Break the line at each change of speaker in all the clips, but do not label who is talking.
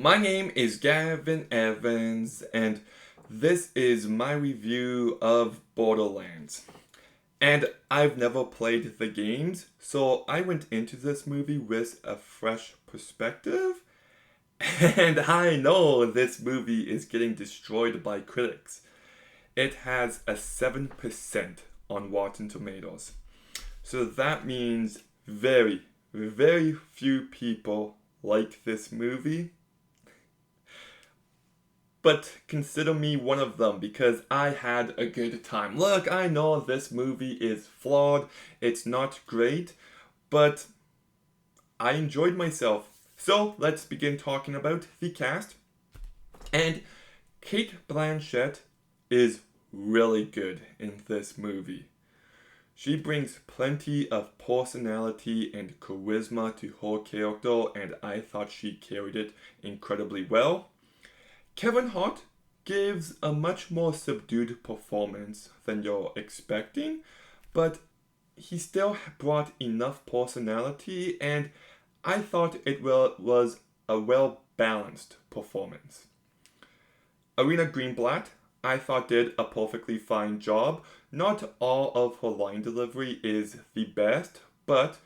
My name is Gavin Evans, and this is my review of Borderlands. And I've never played the games, so I went into this movie with a fresh perspective. And I know this movie is getting destroyed by critics. It has a 7% on Rotten Tomatoes. So that means very few people like this movie. But consider me one of them because I had a good time. Look, I know this movie is flawed, it's not great, but I enjoyed myself. So let's begin talking about the cast. And Kate Blanchett is really good in this movie. She brings plenty of personality and charisma to her character, and I thought she carried it incredibly well. Kevin Hart gives a much more subdued performance than you're expecting, but he still brought enough personality, and I thought was a well balanced performance. Arena Greenblatt, I thought did a perfectly fine job. Not all of her line delivery is the best, but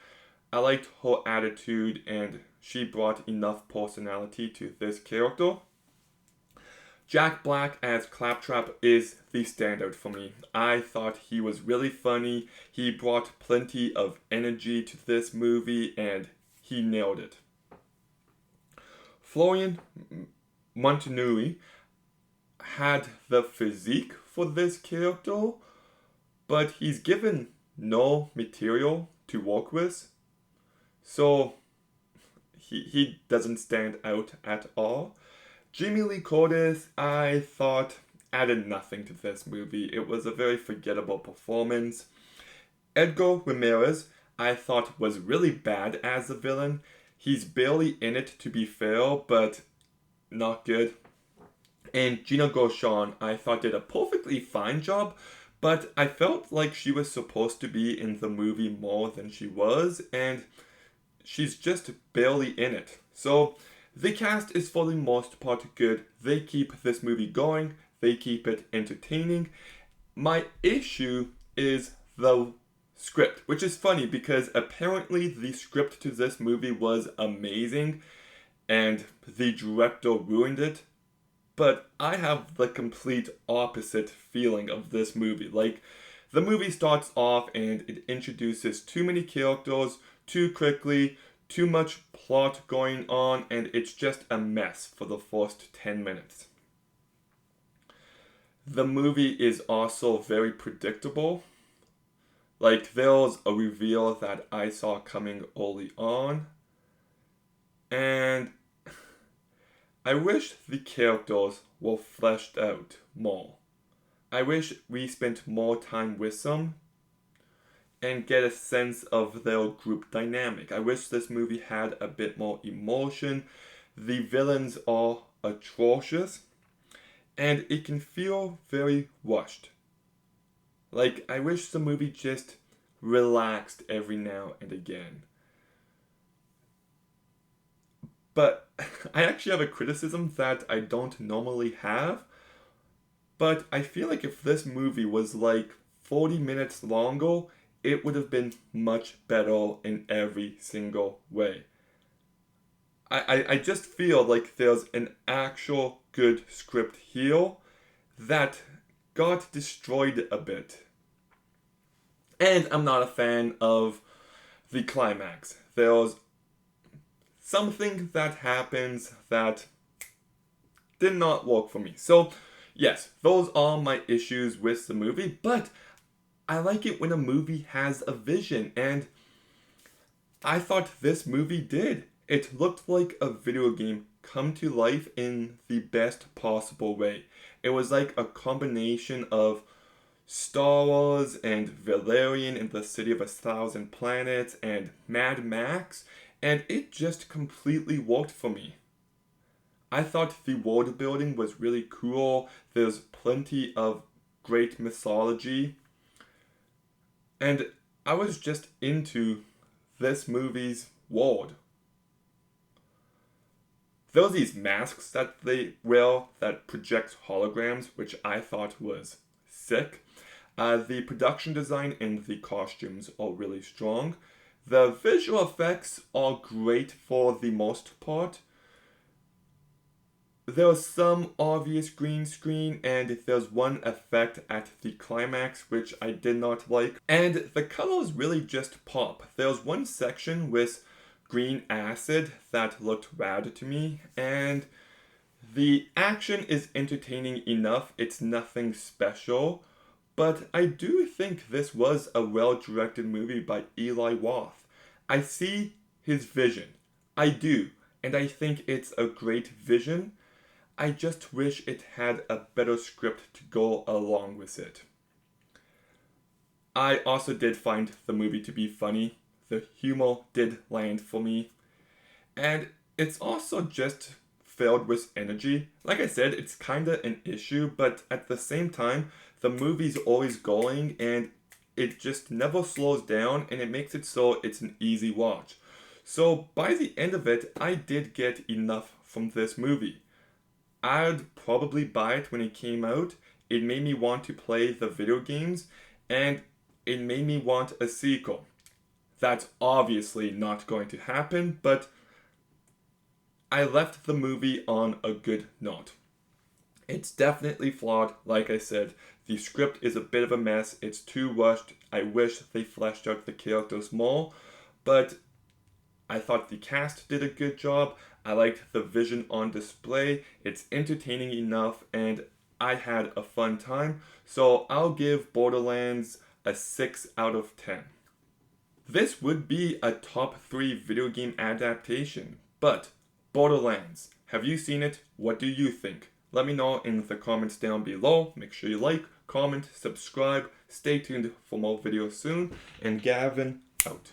I liked her attitude and she brought enough personality to this character. Jack Black as Claptrap is the standout for me. I thought he was really funny. He brought plenty of energy to this movie and he nailed it. Florian Montanui had the physique for this character, but he's given no material to work with, so he doesn't stand out at all. Jamie Lee Curtis, I thought, added nothing to this movie. It was a very forgettable performance. Edgar Ramirez, I thought, was really bad as a villain. He's barely in it, to be fair, but not good. And Gina Gershon, I thought, did a perfectly fine job, but I felt like she was supposed to be in the movie more than she was, and she's just barely in it. So the cast is for the most part good. They keep this movie going, they keep it entertaining. My issue is the script, which is funny because apparently the script to this movie was amazing and the director ruined it. But I have the complete opposite feeling of this movie. Like, the movie starts off and it introduces too many characters too quickly, too much plot going on, and it's just a mess for the first 10 minutes. The movie is also very predictable. Like, there's a reveal that I saw coming early on, and I wish the characters were fleshed out more. I wish we spent more time with them and get a sense of their group dynamic. I wish this movie had a bit more emotion. The villains are atrocious and it can feel very rushed. Like, I wish the movie just relaxed every now and again. But I actually have a criticism that I don't normally have. But I feel like if this movie was like 40 minutes longer, it would have been much better in every single way. I just feel like there's an actual good script here that got destroyed a bit. And I'm not a fan of the climax. There's something that happens that did not work for me. So, yes, those are my issues with the movie, but I like it when a movie has a vision, and I thought this movie did. It looked like a video game come to life in the best possible way. It was like a combination of Star Wars and Valerian in the City of a Thousand Planets and Mad Max, and it just completely worked for me. I thought the world building was really cool. There's plenty of great mythology. And I was just into this movie's world. There was these masks that they wear that project holograms, which I thought was sick. The production design and the costumes are really strong. The visual effects are great for the most part. There was some obvious green screen, and there's one effect at the climax which I did not like. And the colors really just pop. There was one section with green acid that looked rad to me, and the action is entertaining enough. It's nothing special, but I do think this was a well-directed movie by Eli Roth. I see his vision. I do, and I think it's a great vision. I just wish it had a better script to go along with it. I also did find the movie to be funny. The humor did land for me. And it's also just filled with energy. Like I said, it's kinda an issue, but at the same time, the movie's always going and it just never slows down, and it makes it so it's an easy watch. So by the end of it, I did get enough from this movie. I'd probably buy it when it came out. It made me want to play the video games, and it made me want a sequel. That's obviously not going to happen, but I left the movie on a good note. It's definitely flawed, like I said. The script is a bit of a mess. It's too rushed. I wish they fleshed out the characters more, but I thought the cast did a good job. I liked the vision on display. It's entertaining enough, and I had a fun time. So I'll give Borderlands a 6 out of 10. This would be a top 3 video game adaptation, but Borderlands, have you seen it? What do you think? Let me know in the comments down below. Make sure you like, comment, subscribe. Stay tuned for more videos soon. And Gavin, out.